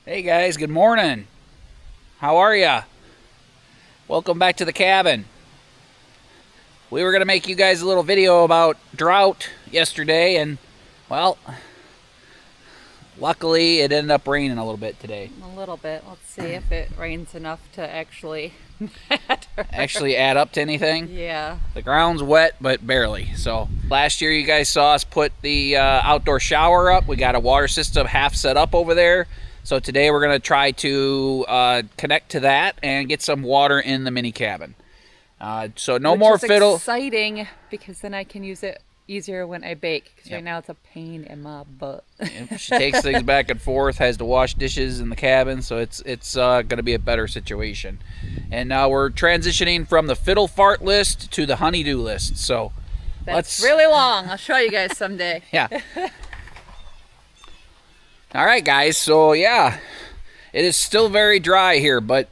Hey guys, good morning. How are ya? Welcome back to the cabin. We were going to make you guys a little video about drought yesterday, and, well, luckily it ended up raining a little bit today. A little bit. Let's see if it rains enough to actually matter. Actually add up to anything. Yeah. The ground's wet, but barely. So last year you guys saw us put the outdoor shower up. We got a water system half set up over there. So today we're going to try to connect to that and get some water in the mini cabin. So no Which more is fiddle. exciting because then I can use it easier when I bake. Because Yep. right now it's a pain in my butt. She takes things back and forth, has to wash dishes in the cabin, so it's going to be a better situation. And now we're transitioning from the fiddle fart list to the honeydew list. So That's really long. I'll show you guys someday. yeah. All right, guys. So yeah, it is still very dry here, but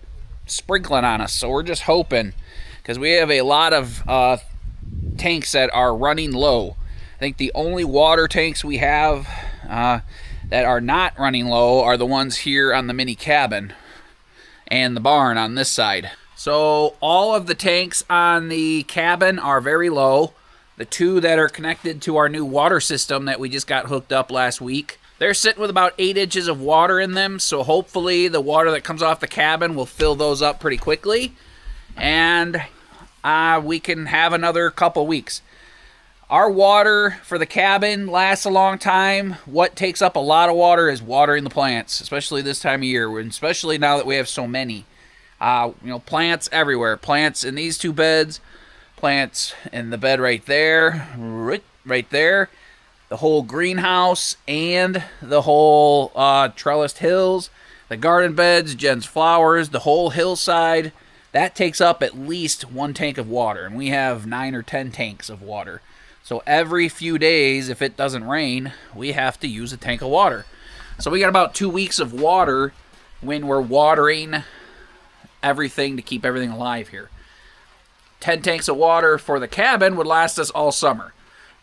sprinkling on us. So we're just hoping, because we have a lot of tanks that are running low. I think the only water tanks we have that are not running low are the ones here on the mini cabin and the barn on this side. So all of the tanks on the cabin are very low. The two that are connected to our new water system that we just got hooked up last week, they're sitting with about 8 inches of water in them, so hopefully the water that comes off the cabin will fill those up pretty quickly, and we can have another couple weeks. Our water for the cabin lasts a long time. What takes up a lot of water is watering the plants, especially this time of year, and especially now that we have so many. Plants everywhere. Plants in these two beds, plants in the bed right there, right there, the whole greenhouse, and the whole trellised hills, the garden beds, Jen's flowers, the whole hillside. That takes up at least 1 tank of water, and we have 9 or 10 tanks of water. So every few days, if it doesn't rain, we have to use a tank of water. So we got about 2 weeks of water when we're watering everything to keep everything alive here. 10 tanks of water for the cabin would last us all summer.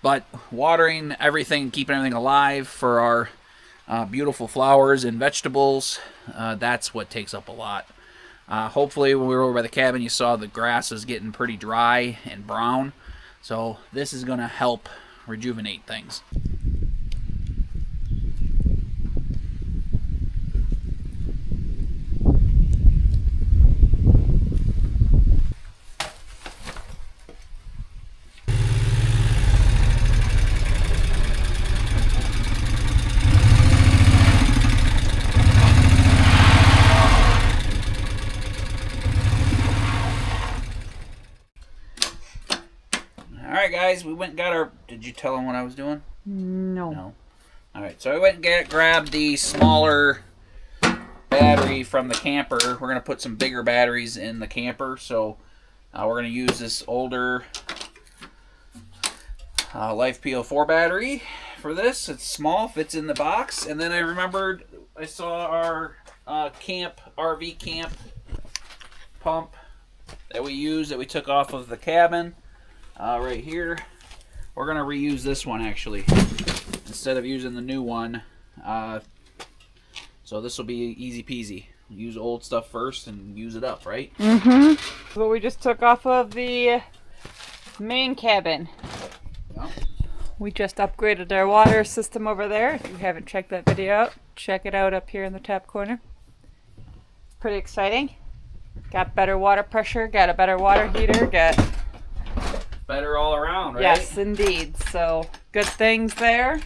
But watering everything, keeping everything alive for our beautiful flowers and vegetables, that's what takes up a lot. Hopefully when we were over by the cabin, you saw the grass is getting pretty dry and brown. So this is going to help rejuvenate things. Alright guys, we went and got our... Did you tell them what I was doing? No. Alright, so I went and grabbed the smaller battery from the camper. We're going to put some bigger batteries in the camper, so we're going to use this older Life PO4 battery for this. It's small, fits in the box, and then I remembered I saw our RV camp pump that we used, that we took off of the cabin. Right here, we're going to reuse this one actually instead of using the new one, so this will be easy peasy. Use old stuff first and use it up, right? What we just took off of the main cabin. Yeah. We just upgraded our water system over there. If you haven't checked that video out, check it out up here in the top corner. Pretty exciting. Got better water pressure, got a better water heater, got... Better all around, right? Yes, indeed. So good things there.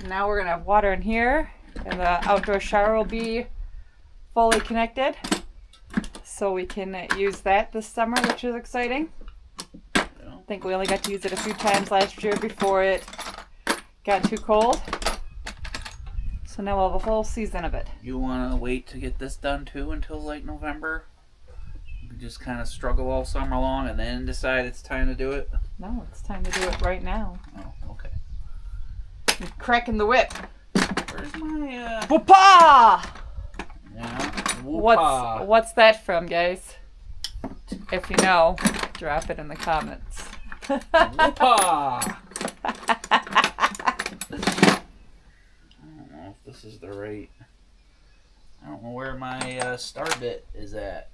Now we're gonna have water in here, and the outdoor shower will be fully connected, so we can use that this summer, which is exciting. I think we only got to use it a few times last year before it got too cold. So now we'll have a whole season of it. You want to wait to get this done too until like November? Just kind of struggle all summer long and then decide it's time to do it? No, it's time to do it right now. Oh, okay. You're cracking the whip. Where's my, Whoopah! Yeah. Whoopah. What's that from, guys? If you know, drop it in the comments. Whoopah! I don't know if this is the right... I don't know where my star bit is at.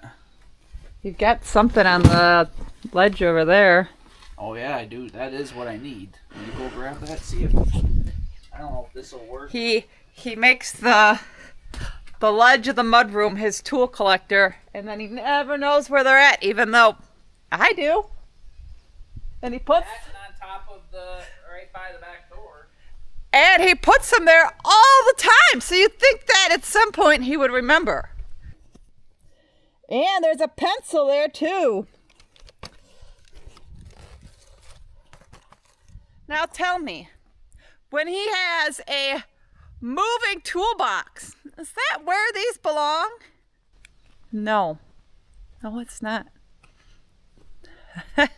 You've got something on the ledge over there. Oh yeah, I do. That is what I need. Can you go grab that? See if I don't know if this will work. He makes the ledge of the mudroom his tool collector, and then he never knows where they're at, even though I do. And he puts on top of the right by the back door. And he puts them there all the time, so you'd think that at some point he would remember. And there's a pencil there too. Now tell me, when he has a moving toolbox, is that where these belong? No. No, it's not. I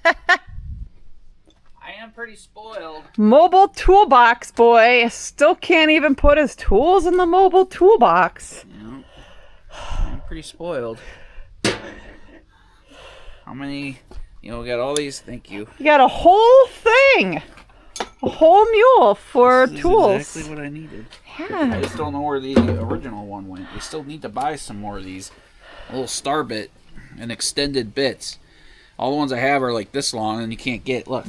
am pretty spoiled. Mobile toolbox boy still can't even put his tools in the mobile toolbox. Yeah. I'm pretty spoiled. How many, we got all these, thank you. You got a whole thing. A whole mule for tools. Exactly what I needed. Yeah. I just don't know where the original one went. We still need to buy some more of these little star bit and extended bits. All the ones I have are like this long, and you can't get, look.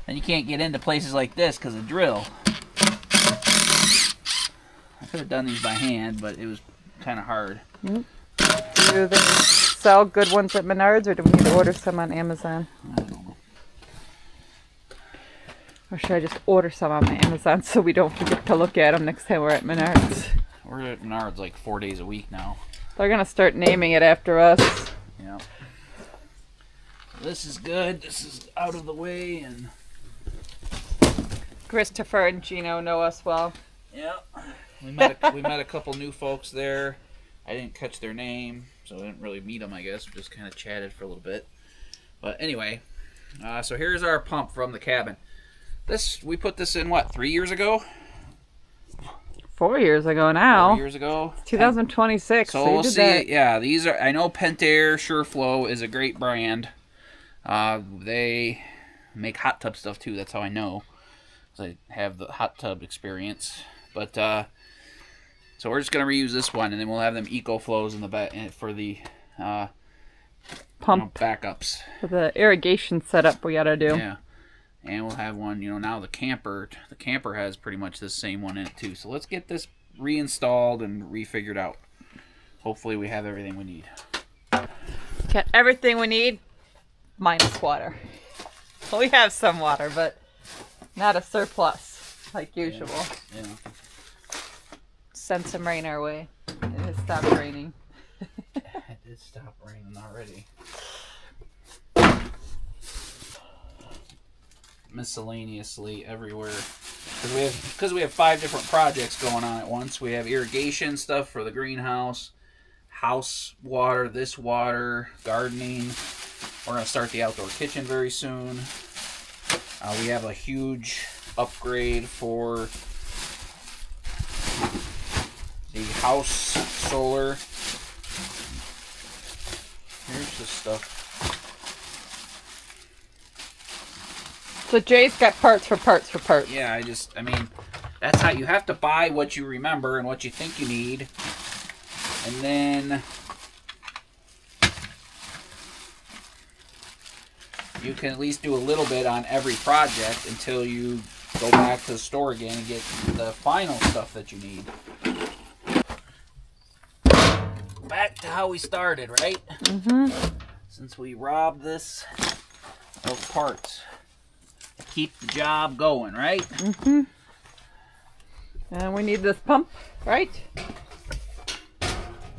And you can't get into places like this because of drill. I could have done these by hand, but it was kind of hard. Do they sell good ones at Menards, or do we need to order some on Amazon? I don't know. Or should I just order some on my Amazon so we don't forget to look at them next time we're at Menards? We're at Menards like 4 days a week now. They're going to start naming it after us. Yeah. This is good. This is out of the way, and Christopher and Gino know us well. yeah, we met a couple new folks there. I didn't catch their name, so I didn't really meet them. I guess we just kind of chatted for a little bit. But anyway, so here's our pump from the cabin. We put this in 3 years ago? 4 years ago now. 4 years ago. 2026. So we'll see. Yeah, these are. I know Pentair SureFlow is a great brand. They make hot tub stuff too. That's how I know, 'cause I have the hot tub experience. But so we're just gonna reuse this one, and then we'll have them EcoFlows in the back for the pump backups. For the irrigation setup we gotta do. Yeah, and we'll have one. Now the camper has pretty much the same one in it too. So let's get this reinstalled and refigured out. Hopefully we have everything we need. Got everything we need. Minus water. Well, we have some water, but not a surplus like usual. Yeah. Send some rain our way. It has stopped raining. It did stop raining already. Miscellaneously everywhere. Because we have 5 different projects going on at once. We have irrigation stuff for the greenhouse, house water, this water, gardening. We're going to start the outdoor kitchen very soon. We have a huge upgrade for the house solar. Here's the stuff. So Jay's got parts for parts for parts. Yeah, that's how you have to buy what you remember and what you think you need. And then you can at least do a little bit on every project until you go back to the store again and get the final stuff that you need. Back to how we started, right? Mm-hmm. Since we robbed this of parts. Keep the job going, right? Mm-hmm. And we need this pump, right?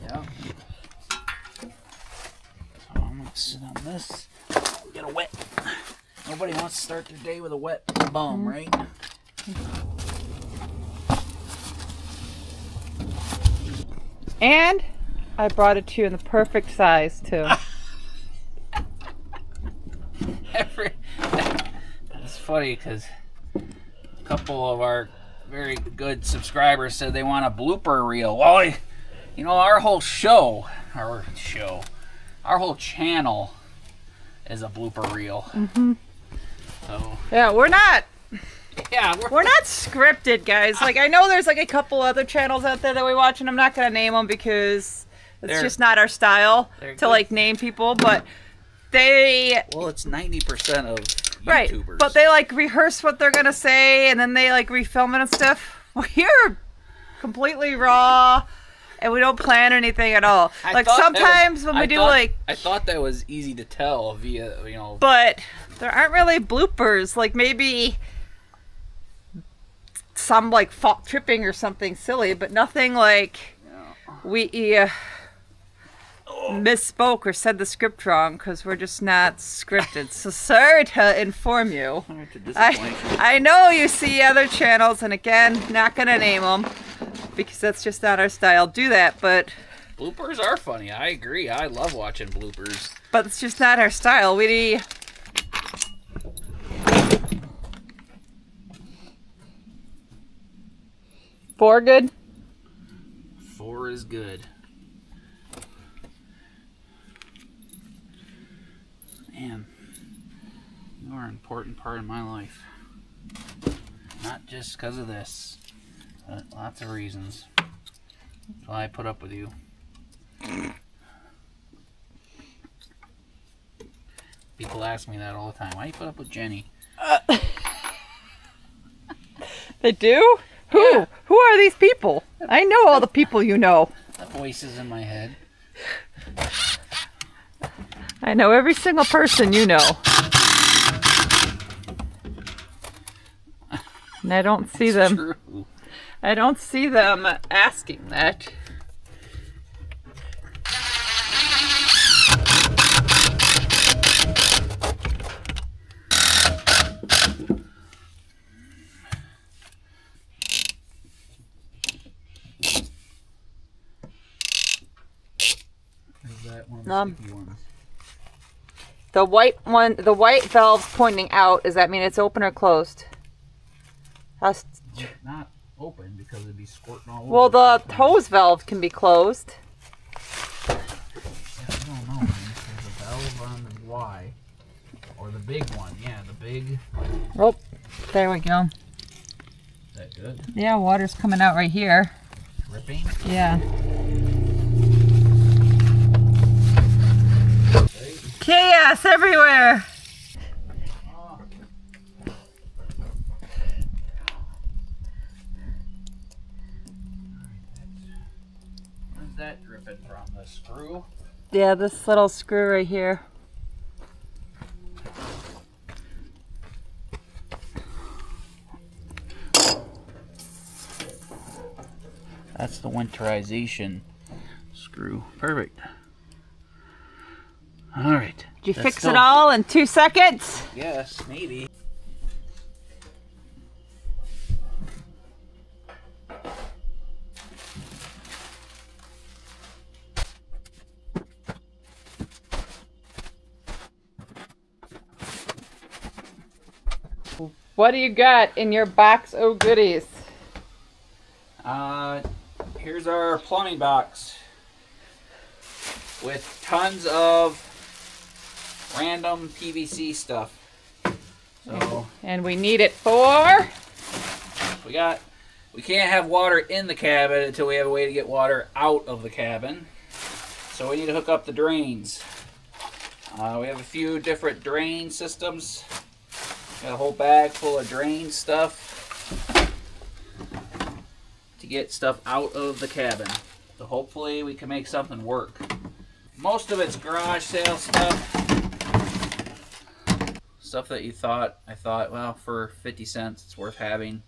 Yeah. So I'm gonna sit on this. Get a wet. Nobody wants to start their day with a wet bum, right? And I brought it to you in the perfect size too. It's funny because a couple of our very good subscribers said they want a blooper reel. Well, our whole our whole channel is a blooper reel. Mm-hmm. So yeah, we're not Yeah, We're not scripted, guys. Like, I know there's like a couple other channels out there that we watch, and I'm not gonna name them because it's just not our style to like name people. But they it's 90% of YouTubers. right, but they like rehearse what they're gonna say, and then they like refilm it and stuff. We're completely raw, and we don't plan anything at all. Like sometimes when we do like, I thought that was easy to tell via but there aren't really bloopers. Like maybe some like fault tripping or something silly, but nothing like we misspoke or said the script wrong because we're just not scripted. So sorry to inform you. I know you see other channels, and again, not gonna name them because that's just not our style. Do that, but bloopers are funny. I agree. I love watching bloopers. But it's just not our style. We 4 good? 4 is good. Man, you are an important part of my life. Not just because of this, but lots of reasons. That's why I put up with you. People ask me that all the time. Why do you put up with Jenny? They do? Who? Yeah. Who are these people? I know all the people you know. The voices in my head. I know every single person you know. And I don't see them. True. I don't see them asking that. The white one, the white valve pointing out, does that mean it's open or closed? Not open because it'd be squirting all over. Well, the hose valve can be closed. Yeah, I don't know. There's a valve on the Y. Or the big one. Yeah, the big. Oh, there we go. Is that good? Yeah, water's coming out right here. Dripping? Yeah. Chaos everywhere! Where's that dripping from? The screw? Yeah, this little screw right here. That's the winterization screw. Perfect. All right. Did you fix it all in 2 seconds? Yes, maybe. What do you got in your box of goodies? Here's our plumbing box with tons of random PVC stuff. So, and we need it for? We can't have water in the cabin until we have a way to get water out of the cabin. So we need to hook up the drains. We have a few different drain systems. Got a whole bag full of drain stuff to get stuff out of the cabin. So hopefully we can make something work. Most of it's garage sale stuff. Stuff that I thought, well, for 50 cents it's worth having.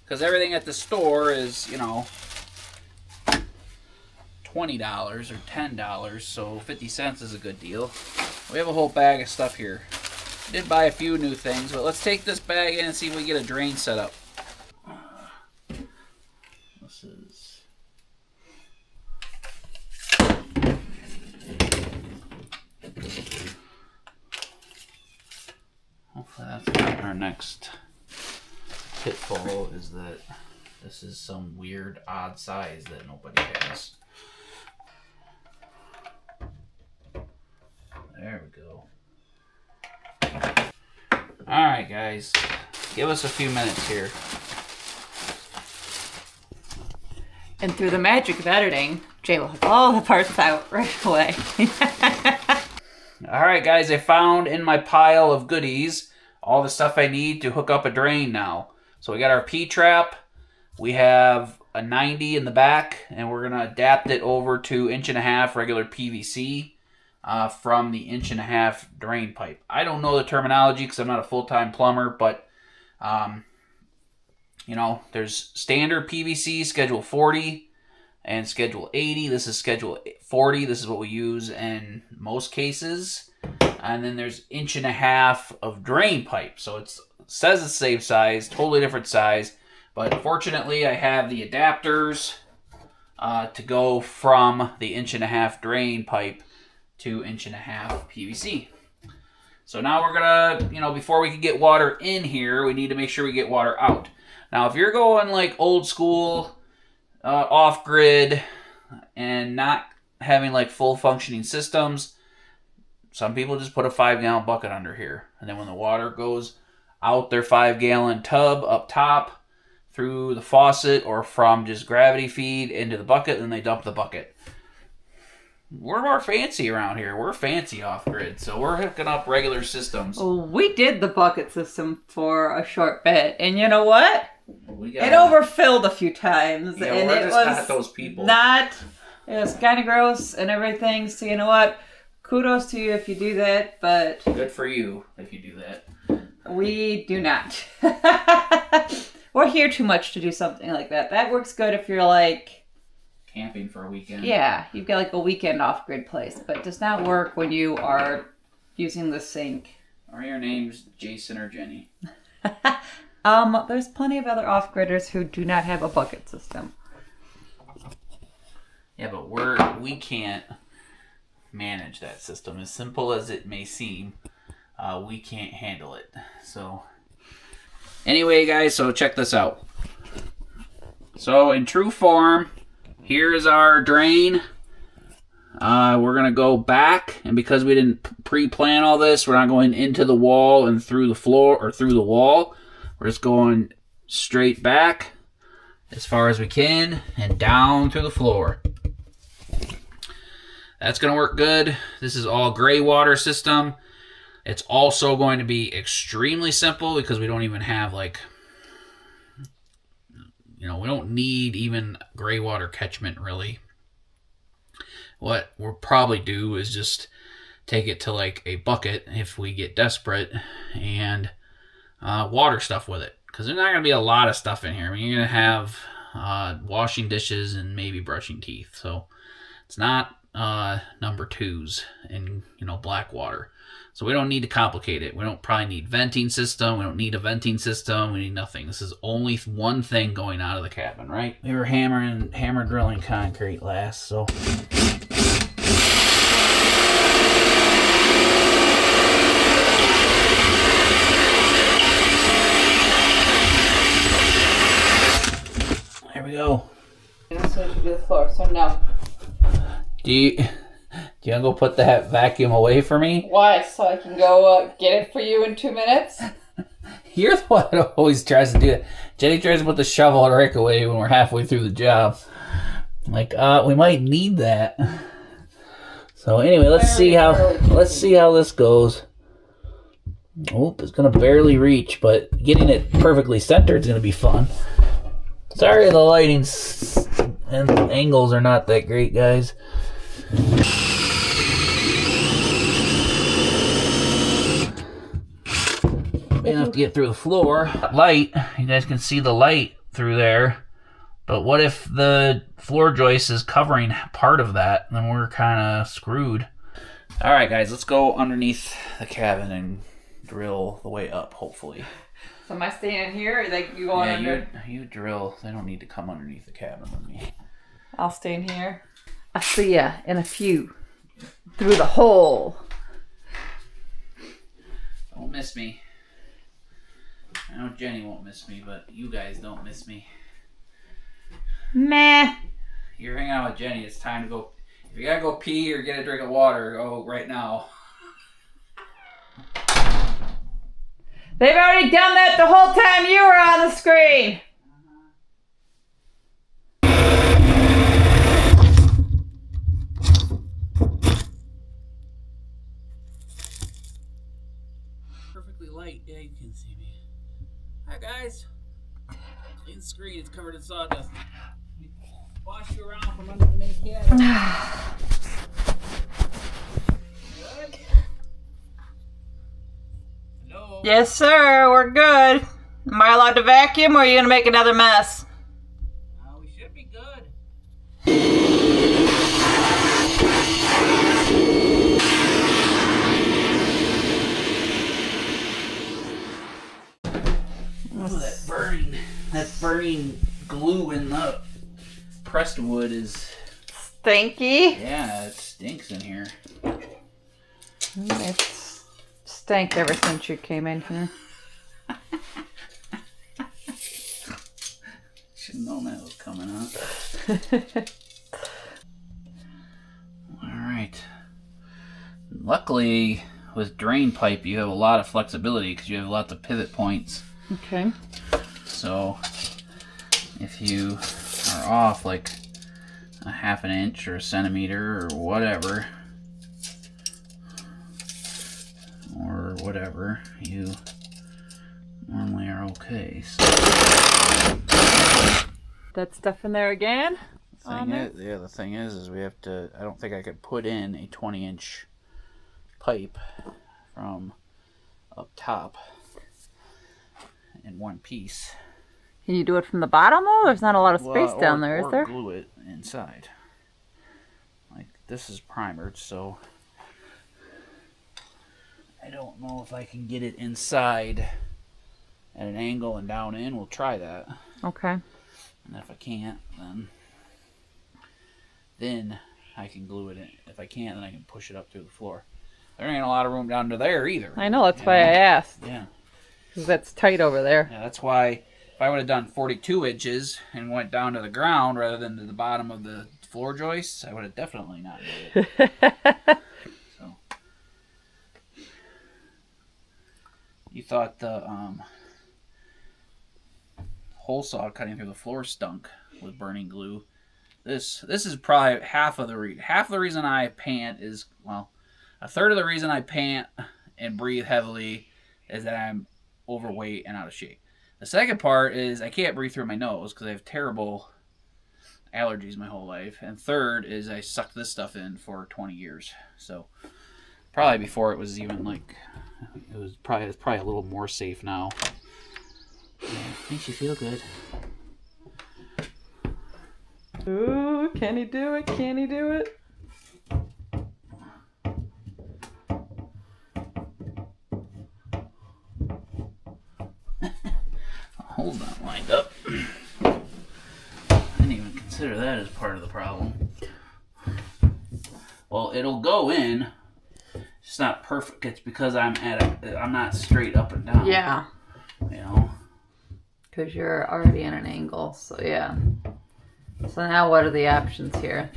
Because everything at the store is, $20 or $10, so 50 cents is a good deal. We have a whole bag of stuff here. Did buy a few new things, but let's take this bag in and see if we get a drain set up. This is... Hopefully that's not our next pitfall, is that this is some weird odd size that nobody has. There we go. Alright guys, Give us a few minutes here. And through the magic of editing, Jay will have all the parts out right away. Alright guys, I found in my pile of goodies all the stuff I need to hook up a drain now. So we got our P-trap, we have a 90 in the back, and we're going to adapt it over to 1.5" regular PVC from the 1.5" drain pipe. I don't know the terminology because I'm not a full-time plumber, but you know, there's standard PVC, schedule 40, and schedule 80. This is schedule 40. This is what we use in most cases. And then there's 1.5" of drain pipe. So it says it's the same size, totally different size. But fortunately, I have the adapters to go from the 1.5" drain pipe to 1.5" PVC. So now we're gonna, you know, before we can get water in here, we need to make sure we get water out. Now, if you're going like old school, off-grid, and not having like full functioning systems, some people just put a 5-gallon bucket under here. And then when the water goes out their 5-gallon tub up top, through the faucet, or from just gravity feed into the bucket, then they dump the bucket. We're more fancy around here. We're fancy off-grid, so we're hooking up regular systems. Well, we did the bucket system for a short bit, and you know what? It overfilled a few times, Yeah, and we're it just was not those people. It was kind of gross and everything. So you know what? Kudos to you if you do that, but Good for you if you do that. we do not. We're here too much to do something like that. That works good if you're like Camping for a weekend. Yeah, you've got like a weekend off-grid place, but it does not work when you are using the sink. Or your name's Jason or Jenny. There's plenty of other off-gridders who do not have a bucket system. Yeah, but we can't manage that system. As simple as it may seem, we can't handle it. So, anyway, guys, so check this out. So, in true form, here is our drain. We're going to go back, and because we didn't pre-plan all this, we're not going into the wall and through the floor or through the wall. We're just going straight back as far as we can and down through the floor. That's going to work good. This is all gray water system. It's also going to be extremely simple because we don't even have like, you know, we don't need even gray water catchment really. What we'll probably do is just take it to like a bucket if we get desperate and water stuff with it. Because there's not going to be a lot of stuff in here. I mean, you're going to have washing dishes and maybe brushing teeth. So it's not number twos in, you know, black water. So we don't need to complicate it. We don't probably need venting system. We don't need a venting system. We need nothing. This is only one thing going out of the cabin, right? We were hammer drilling concrete last, so... There we go. So you do the floor, so no. Do you want to go put that vacuum away for me? Why? So I can go get it for you in 2 minutes? You're the one who always tries to do it. Jenny tries to put the shovel and rake away when we're halfway through the job. I'm like, we might need that. So anyway, let's see how this goes. Oh, it's gonna barely reach, but getting it perfectly centered is gonna be fun. Sorry, the lighting and angles are not that great, guys. Enough to get through the floor. Light, you guys can see the light through there. But what if the floor joist is covering part of that? Then we're kind of screwed. All right, guys, let's go underneath the cabin and drill the way up, hopefully. So am I staying in here, or like you going under? You drill. They don't need to come underneath the cabin with me. I'll stay in here. I'll see ya in a few. Through the hole. Don't miss me. I know Jenny won't miss me, but you guys don't miss me. Meh. You're hanging out with Jenny. It's time to go. If you gotta go pee or get a drink of water, go right now. They've already done that the whole time you were on the screen. Perfectly light. Yeah, you can see me. Hi, guys. Clean screen. It's covered in sawdust. Wash you around from under the main cabin. Good? Hello? Yes, sir. We're good. Am I allowed to vacuum or are you going to make another mess? We should be good. Oh, that burning glue in the pressed wood is... Stinky. Yeah, it stinks in here. It's stank ever since you came in here. Should have known that was coming up. Alright. Luckily, with drain pipe, you have a lot of flexibility because you have lots of pivot points. Okay. So, if you are off like a half an inch or a centimeter or whatever, you normally are okay. So, That stuff in there again? the thing is we have to, I don't think I could put in a 20-inch pipe from up top in one piece. Can you do it from the bottom though? There's not a lot of space down there, is there? Or glue it inside. Like, this is primered, so I don't know if I can get it inside at an angle and down in. We'll try that. Okay. And if I can't, then I can glue it in. If I can't, then I can push it up through the floor. There ain't a lot of room down to there either. I know, that's why I asked. Yeah. Because that's tight over there. Yeah, that's why if I would have done 42 inches and went down to the ground rather than to the bottom of the floor joists, I would have definitely not did it. So, you thought the hole saw cutting through the floor stunk with burning glue. This is probably half of the reason I pant is, well, a third of the reason I pant and breathe heavily is that I'm overweight and out of shape. The second part is I can't breathe through my nose because I have terrible allergies my whole life. And third is I sucked this stuff in for 20 years. So probably before it was even like, it's probably a little more safe now. Yeah, makes you feel good. Ooh, can he do it? Can he do it? Hole's not lined up. I didn't even consider that as part of the problem. Well, it'll go in. It's not perfect. It's because I'm not straight up and down. Yeah. You know? Because you're already in an angle, so yeah. So now what are the options here?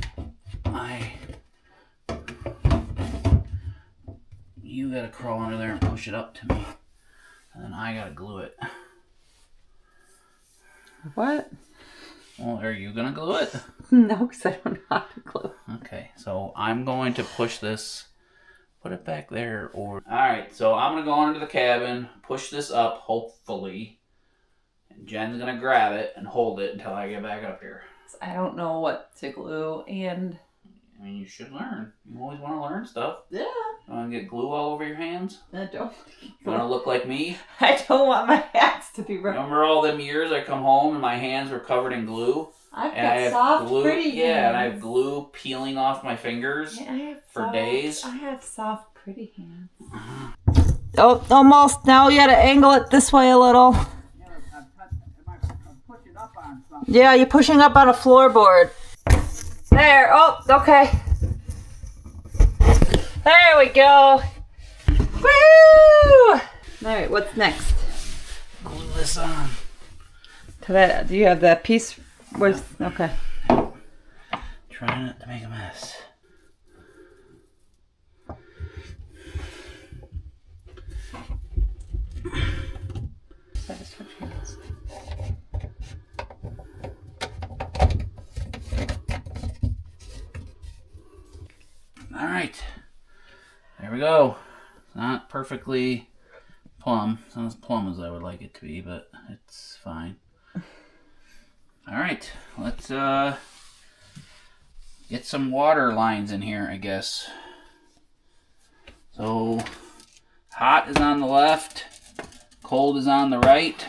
You gotta crawl under there and push it up to me. And then I gotta glue it. What? Well, are you gonna glue it? No, because I don't know how to glue. Okay, so I'm going to push this, put it back there, or... Alright, so I'm gonna go under the cabin, push this up, hopefully. And Jen's gonna grab it and hold it until I get back up here. I don't know what to glue, and... I mean, you should learn. You always want to learn stuff. Yeah. You want to get glue all over your hands? I don't. You want to look like me? I don't want my hands to be rubbed. Remember all them years I come home and my hands were covered in glue? I've and I got have soft, glue, pretty hands. Yeah, and I have glue peeling off my fingers for days. I have soft, pretty hands. Oh, almost. Now you got to angle it this way a little. Yeah, you're pushing up on a floorboard. There. Oh, okay. There we go. Woo! All right, what's next? Glue this on. To that, do you have that piece? Where's, okay. Try not to make a mess. All right. There we go. Not perfectly plumb. It's not as plumb as I would like it to be, but it's fine. All right. Let's get some water lines in here, I guess. So hot is on the left, cold is on the right.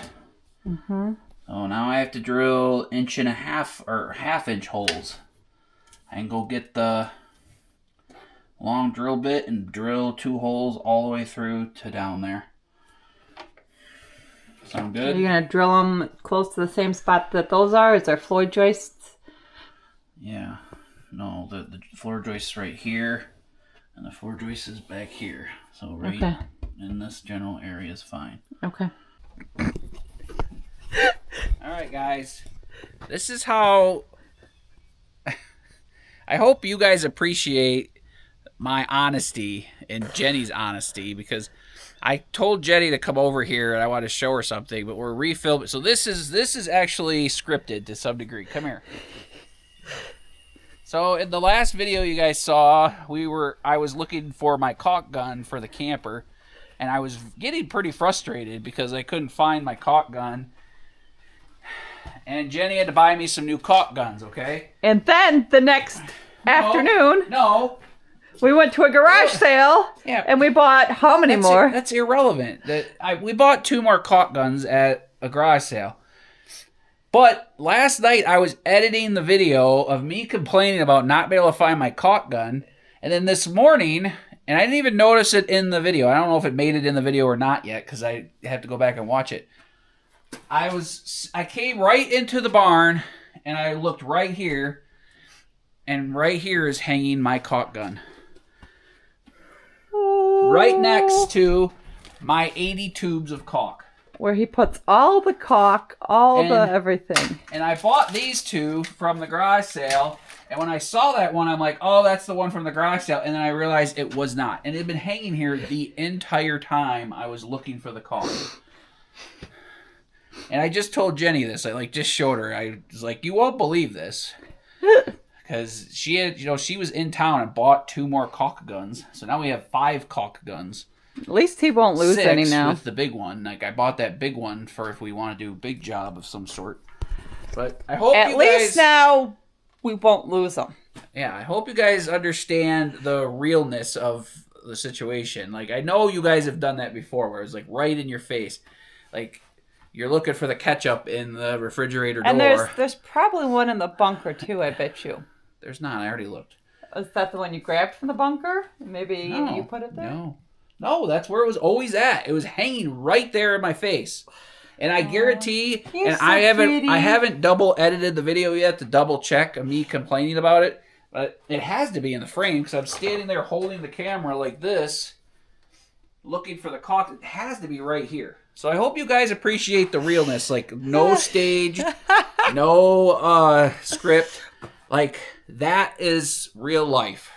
Mm-hmm. So now I have to drill 1.5 or half-inch holes. I can go get the long drill bit and drill 2 holes all the way through to down there. Sound good? Are you going to drill them close to the same spot that those are? Is there floor joists? Yeah. No, the floor joist's right here, and the floor joist is back here. So right in this general area is fine. Okay. All right, guys. This is how... I hope you guys appreciate my honesty and Jenny's honesty, because I told Jenny to come over here and I want to show her something, but we're refilming. So this is actually scripted to some degree. Come here. So in the last video you guys saw, I was looking for my caulk gun for the camper, and I was getting pretty frustrated because I couldn't find my caulk gun. And Jenny had to buy me some new caulk guns, okay? And then the next afternoon, No. we went to a garage sale, and we bought how many more? That's irrelevant. We bought 2 more caulk guns at a garage sale. But last night I was editing the video of me complaining about not being able to find my caulk gun. And then this morning, and I didn't even notice it in the video. I don't know if it made it in the video or not yet, because I have to go back and watch it. I came right into the barn, and I looked right here, and right here is hanging my caulk gun. Right next to my 80 tubes of caulk. Where he puts all the caulk, the everything. And I bought these 2 from the garage sale, and when I saw that one, I'm like, oh, that's the one from the garage sale, and then I realized it was not. And it had been hanging here the entire time I was looking for the caulk. And I just told Jenny this. I just showed her. I was like, you won't believe this. Because she had, she was in town and bought 2 more caulk guns. So now we have 5 caulk guns. At least he won't lose 6 any now. with the big one. I bought that big one for if we want to do a big job of some sort. But I hope at least now we won't lose them. Yeah, I hope you guys understand the realness of the situation. I know you guys have done that before, where it's right in your face. You're looking for the ketchup in the refrigerator door. And there's probably one in the bunker too, I bet you. There's not. I already looked. Is that the one you grabbed from the bunker? Maybe you put it there? No, that's where it was always at. It was hanging right there in my face. And I guarantee, I haven't double edited the video yet to double check me complaining about it, but it has to be in the frame because I'm standing there holding the camera like this, looking for the caulk. It has to be right here. So I hope you guys appreciate the realness. No stage, no script. That is real life.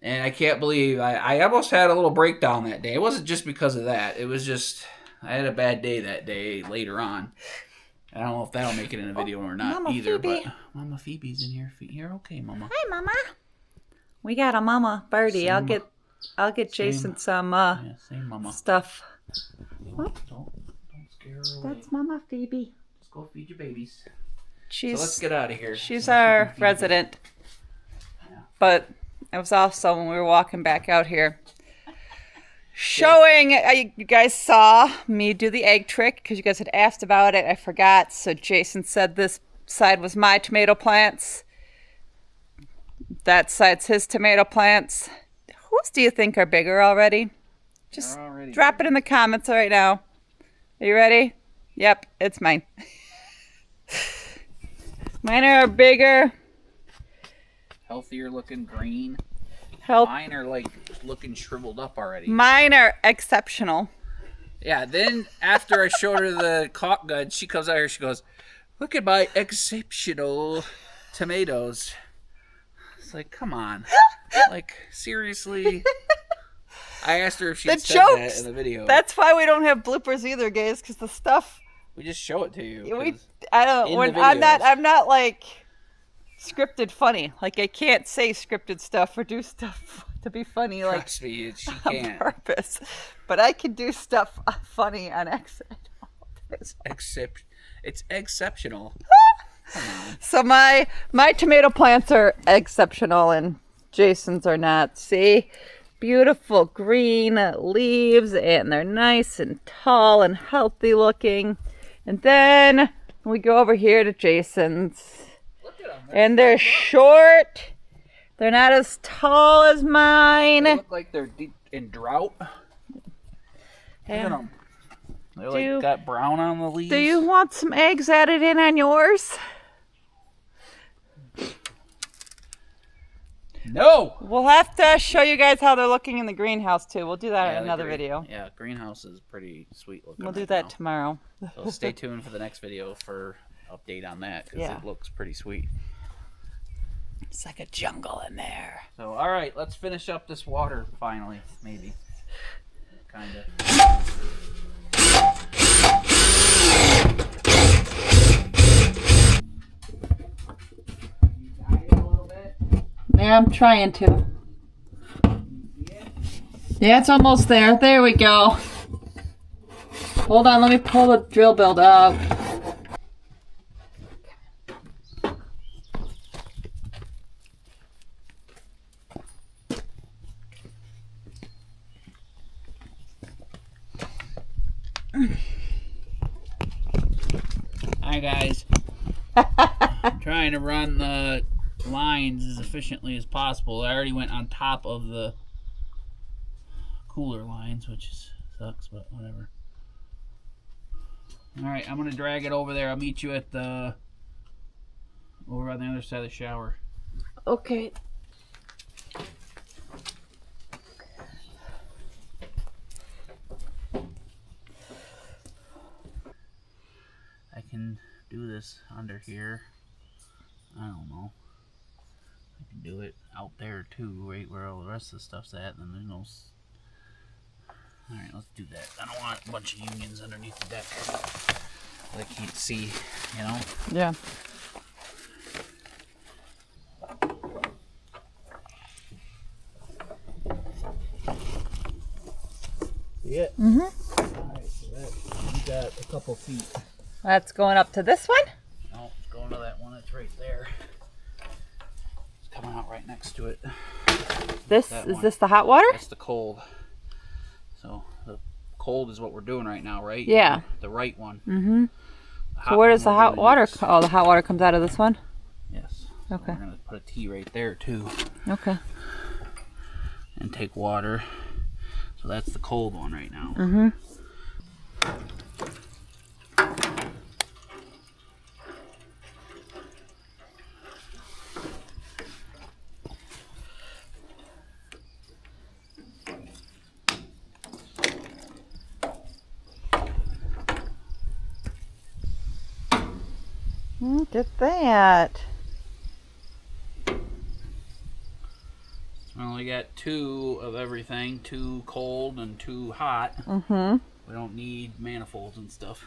And I can't believe I almost had a little breakdown that day. It wasn't just because of that. It was just I had a bad day that day later on. I don't know if that'll make it in a video or not Mama either. Phoebe. But Mama Phoebe's in here. You're okay, Mama. Hi, Mama. We got a Mama Birdie. I'll get Jason some same Mama. stuff. Don't scare her away. That's Mama Phoebe. Let's go feed your babies. So She's let's get out of here. She's our resident. Yeah. But it was also when we were walking back out here. Showing, you guys saw me do the egg trick because you guys had asked about it. I forgot. So Jason said this side was my tomato plants. That side's his tomato plants. Whose do you think are bigger already? Just drop it in the comments right now. Are you ready? Yep, it's mine. Mine are bigger. Healthier looking green. Help. Mine are looking shriveled up already. Mine are exceptional. Yeah, then after I showed her the caulk gun, she comes out here, she goes, look at my exceptional tomatoes. It's come on. Seriously? I asked her if she said that in the video. That's why we don't have bloopers either, guys, because the stuff... We just show it to you. I'm not scripted funny. Like I can't say scripted stuff or do stuff to be funny like Trust me, she on can't. purpose. But I can do stuff funny on accident. Except it's exceptional. So my tomato plants are exceptional and Jason's are not. See? Beautiful green leaves and they're nice and tall and healthy looking. And then we go over here to Jason's. Look at them. And they're short. They're not as tall as mine. They look like they're deep in drought. Look at them. They're like got brown on the leaves. Do you want some eggs added in on yours? No! We'll have to show you guys how they're looking in the greenhouse too. We'll do that in another video. Yeah, greenhouse is pretty sweet looking. We'll do that tomorrow. So stay tuned for the next video for update on that because it looks pretty sweet. It's like a jungle in there. So all right, let's finish up this water finally, maybe. Kind of. Yeah, I'm trying to. Yeah, it's almost there. There we go. Hold on, let me pull the drill build up. Hi guys. I'm trying to run the lines as efficiently as possible. I already went on top of the cooler lines, which sucks, but whatever. Alright, I'm gonna drag it over there. I'll meet you at the over on the other side of the shower. Okay. I can do this under here. I don't know. I can do it out there too, right where all the rest of the stuff's at, and then there's no... Alright, let's do that. I don't want a bunch of unions underneath the deck that I can't see, you know? Yeah. See it? Mm-hmm. Alright, so that, you got a couple feet. That's going up to this one? No, it's going to that one that's right there. It's coming out right next to it. This is this the hot water? That's the cold. So the cold is what we're doing right now, right? Yeah. The right one. Mm-hmm. So where does the hot water oh, the hot water comes out of this one? Yes. Okay. So we're going to put a T right there too. Okay. And take water. So that's the cold one right now. Mm-hmm. Look at that. We only got 2 of everything, 2 cold and 2 hot. Mm-hmm. We don't need manifolds and stuff.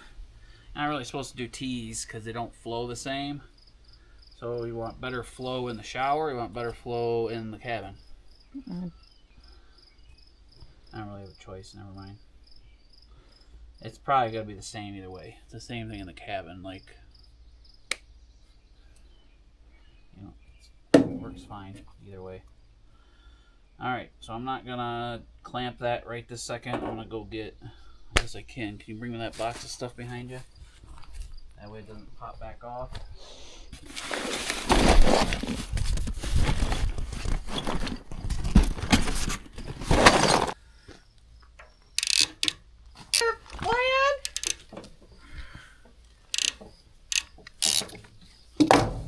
Not really supposed to do T's because they don't flow the same. So we want better flow in the shower, we want better flow in the cabin. I don't really have a choice, never mind. It's probably going to be the same either way. It's the same thing in the cabin, like... You know, it works fine either way. Alright, so I'm not gonna clamp that right this second. I'm gonna go get, as I can. Can you bring me that box of stuff behind you? That way it doesn't pop back off.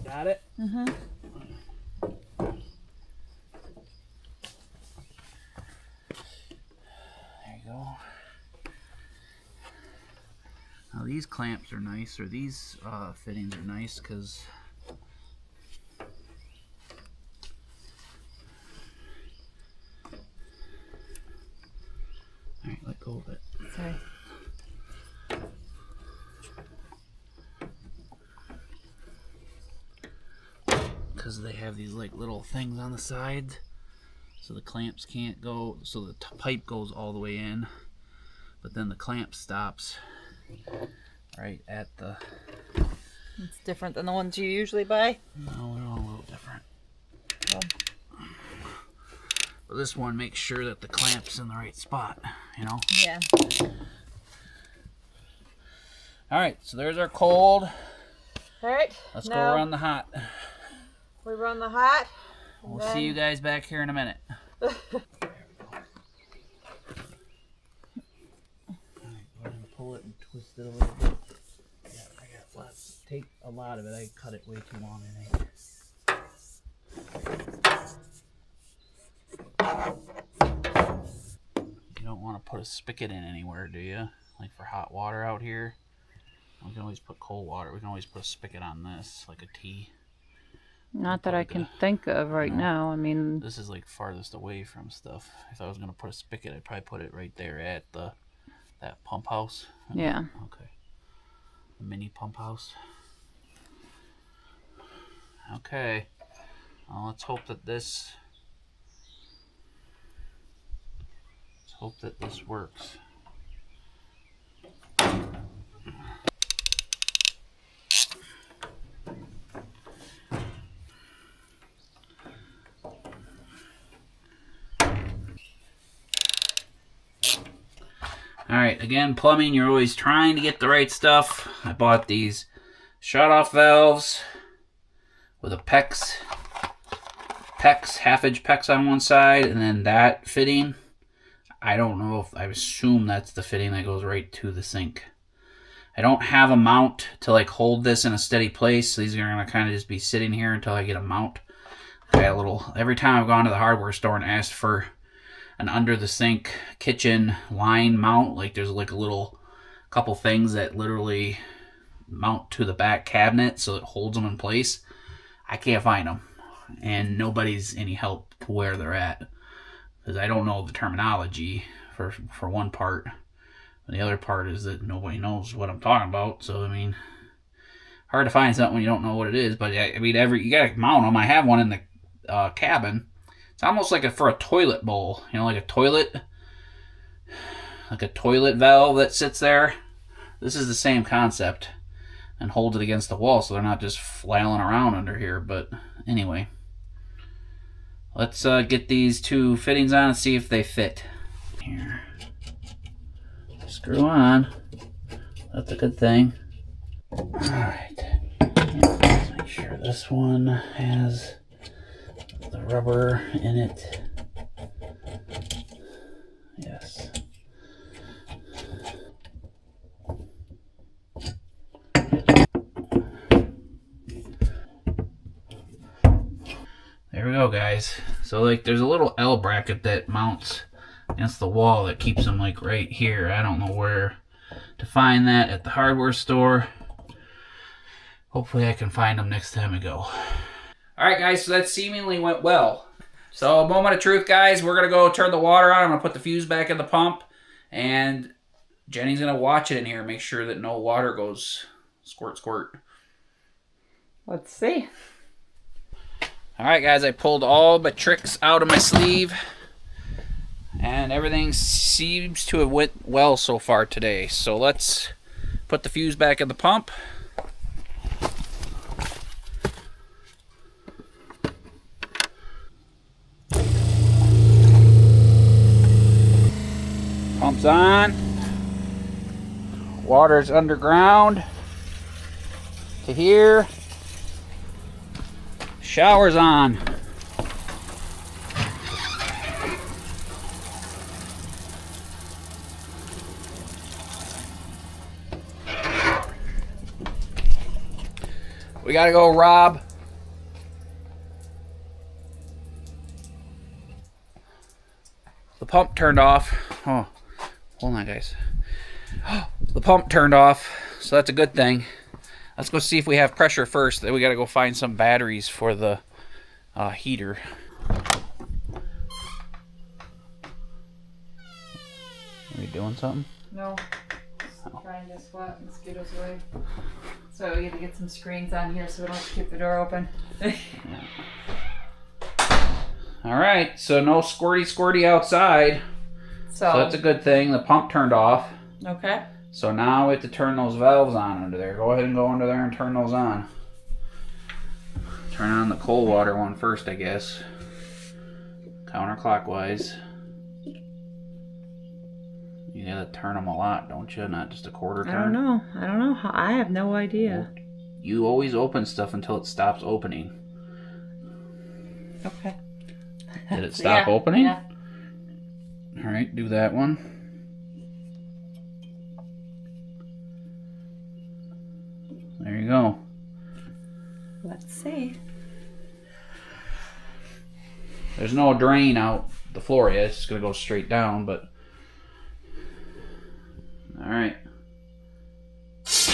Got it? Mm-hmm. There you go. Now these clamps are nice, or these fittings are nice, because alright, let go of it. Sorry. because they have these like little things on the sides, so the clamps can't go. So the pipe goes all the way in, but then the clamp stops right at the. It's different than the ones you usually buy. No, they're all a little different. Oh. But this one makes sure that the clamp's in the right spot, you know? Yeah. Alright, so there's our cold. Alright. Let's go run the hot. We run the hot. We'll see you guys back here in a minute. Alright, go ahead and pull it and twist it a little bit. Yeah, I got lots. Take a lot of it. I cut it way too long, I think. You don't want to put a spigot in anywhere, do you? Like for hot water out here. We can always put cold water. We can always put a spigot on this, like a tea. Not that I can think of right now. I mean, this is like farthest away from stuff. If I was gonna put a spigot, I'd probably put it right there at that pump house. Yeah. Okay. The mini pump house. Okay. Well, let's hope that this works. Alright, again, plumbing, you're always trying to get the right stuff. I bought these shut-off valves with a PEX, half-inch PEX on one side, and then that fitting. I don't know if, I assume that's the fitting that goes right to the sink. I don't have a mount to like hold this in a steady place, so these are going to kind of just be sitting here until I get a mount. I got a little, every time I've gone to the hardware store and asked for an under the sink kitchen line mount, like there's like a little couple things that literally mount to the back cabinet so it holds them in place. I can't find them, and nobody's any help to where they're at, because I don't know the terminology for one part. The other part is that nobody knows what I'm talking about. So I mean, hard to find something when you don't know what it is. But I mean, you gotta mount them. I have one in the cabin. It's almost like for a toilet bowl, you know, like a toilet valve that sits there. This is the same concept, and holds it against the wall so they're not just flailing around under here. But anyway, let's get these two fittings on and see if they fit. Here, screw on. That's a good thing. All right, let's make sure this one has the rubber in it. Yes. There we go, guys. So like there's a little L bracket that mounts against the wall that keeps them like right here. I don't know where to find that at the hardware store. Hopefully I can find them next time I go. Alright guys, so that seemingly went well. So a moment of truth, guys. We're going to go turn the water on. I'm going to put the fuse back in the pump. And Jenny's going to watch it in here. Make sure that no water goes squirt, squirt. Let's see. Alright guys, I pulled all my tricks out of my sleeve. And everything seems to have went well so far today. So let's put the fuse back in the pump. Pump's on. Water's underground to here. Shower's on. We gotta go, Rob. The pump turned off. Oh, hold on, guys. The pump turned off, so that's a good thing. Let's go see if we have pressure first. Then we gotta go find some batteries for the heater. Are you doing something? No. Just trying to swat mosquitoes away. So we got to get some screens on here so we don't have to keep the door open. All right, so no squirty outside. So that's a good thing. The pump turned off. Okay. So now we have to turn those valves on under there. Go ahead and go under there and turn those on. Turn on the cold water one first, I guess. Counterclockwise. You gotta turn them a lot, don't you? Not just a quarter turn. I don't know. I have no idea. You always open stuff until it stops opening. Okay. Did it stop opening? Yeah. All right, do that one. There you go. Let's see. There's no drain out the floor yet. It's just gonna go straight down, but all right. Is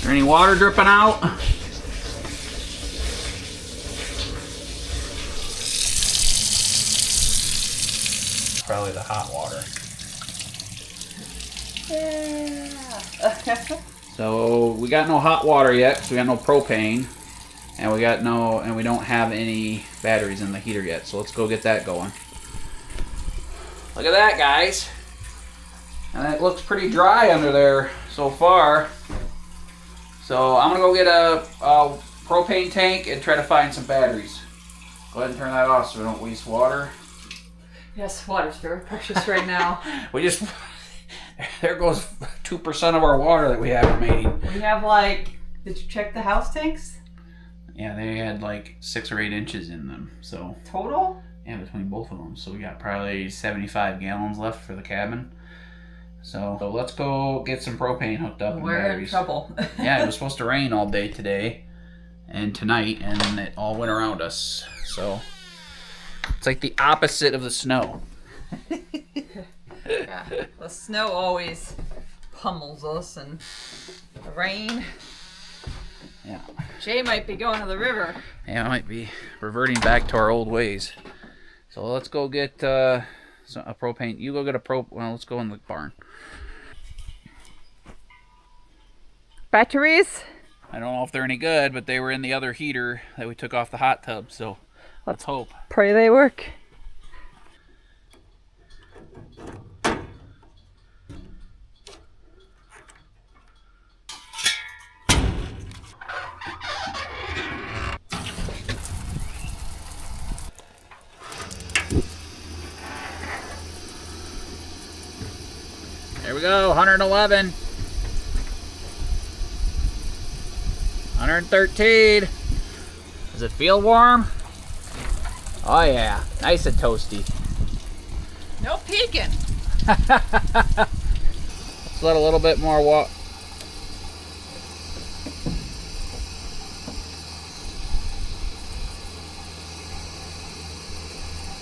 there any water dripping out? Probably the hot water. Yeah. So we got no hot water yet, so we got no propane, and we don't have any batteries in the heater yet. So let's go get that going. Look at that, guys. And it looks pretty dry under there so far. So I'm gonna go get a propane tank and try to find some batteries. Go ahead and turn that off so we don't waste water. Yes, water's very precious right now. There goes 2% of our water that we have remaining. We have did you check the house tanks? Yeah, they had like 6 or 8 inches in them. So Total? yeah, between both of them. So we got probably 75 gallons left for the cabin. So let's go get some propane hooked up. We're and batteries. in trouble. Yeah, it was supposed to rain all day today and tonight, and then it all went around us. So it's like the opposite of the snow. Yeah, the snow always pummels us, and the rain. Yeah. Jay might be going to the river. Yeah, I might be reverting back to our old ways. So let's go get a propane. You go get well, let's go in the barn. Batteries? I don't know if they're any good, but they were in the other heater that we took off the hot tub, so let's hope. Pray they work. There we go, 111. 113. Does it feel warm? Oh yeah, nice and toasty. No peeking. Let's let a little bit more water.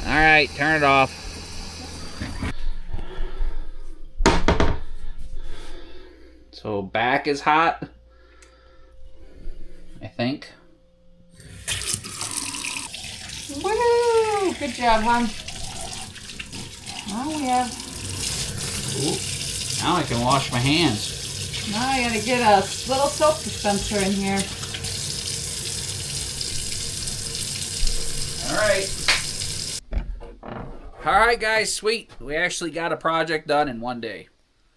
All right, turn it off. So back is hot, I think. Woo! Good job, hon. Now we have. Ooh, now I can wash my hands. Now I gotta get a little soap dispenser in here. All right, guys, sweet. We actually got a project done in one day.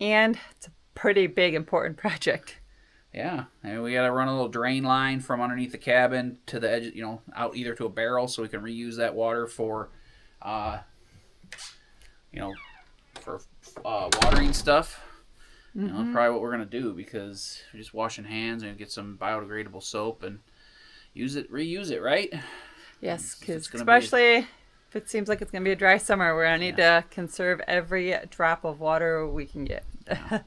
And it's a pretty big, important project. Yeah, and we got to run a little drain line from underneath the cabin to the edge, out either to a barrel so we can reuse that water for, watering stuff. Mm-hmm. Probably what we're going to do because we're just washing hands and get some biodegradable soap and reuse it, right? Yes, because especially if it seems like it's going to be a dry summer, we're going to need to conserve every drop of water we can get. Yeah.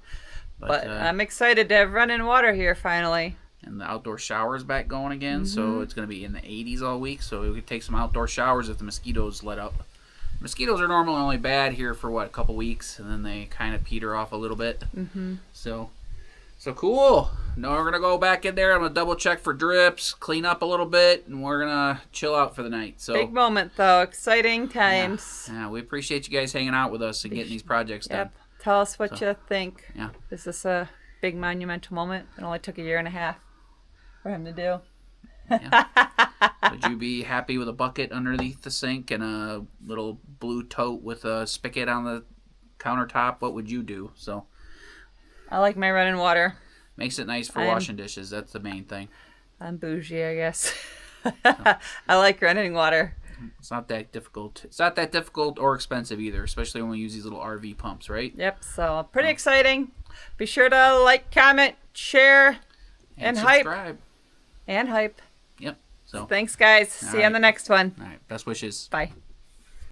But I'm excited to have running water here finally. And the outdoor shower's back going again, so it's going to be in the 80s all week, so we could take some outdoor showers if the mosquitoes let up. Mosquitoes are normally only bad here for, a couple weeks, and then they kind of peter off a little bit. Mm-hmm. So cool. now we're gonna go back in there. I'm gonna double check for drips, clean up a little bit, and we're gonna chill out for the night. So big moment though, exciting times. Yeah, we appreciate you guys hanging out with us and getting these projects done. Yep. Tell us what you think. Yeah. Is this a big monumental moment? It only took 1.5 years for him to do. Yeah. Would you be happy with a bucket underneath the sink and a little blue tote with a spigot on the countertop? What would you do? So I like my running water. makes it nice for washing dishes. That's the main thing. I'm bougie, I guess. I like running water. It's not that difficult. It's not that difficult or expensive either, especially when we use these little RV pumps, right? Yep, so pretty exciting. Be sure to like, comment, share, and hype. Subscribe. And hype. Yep. So Thanks, guys. See you on the next one. All right. Best wishes. Bye.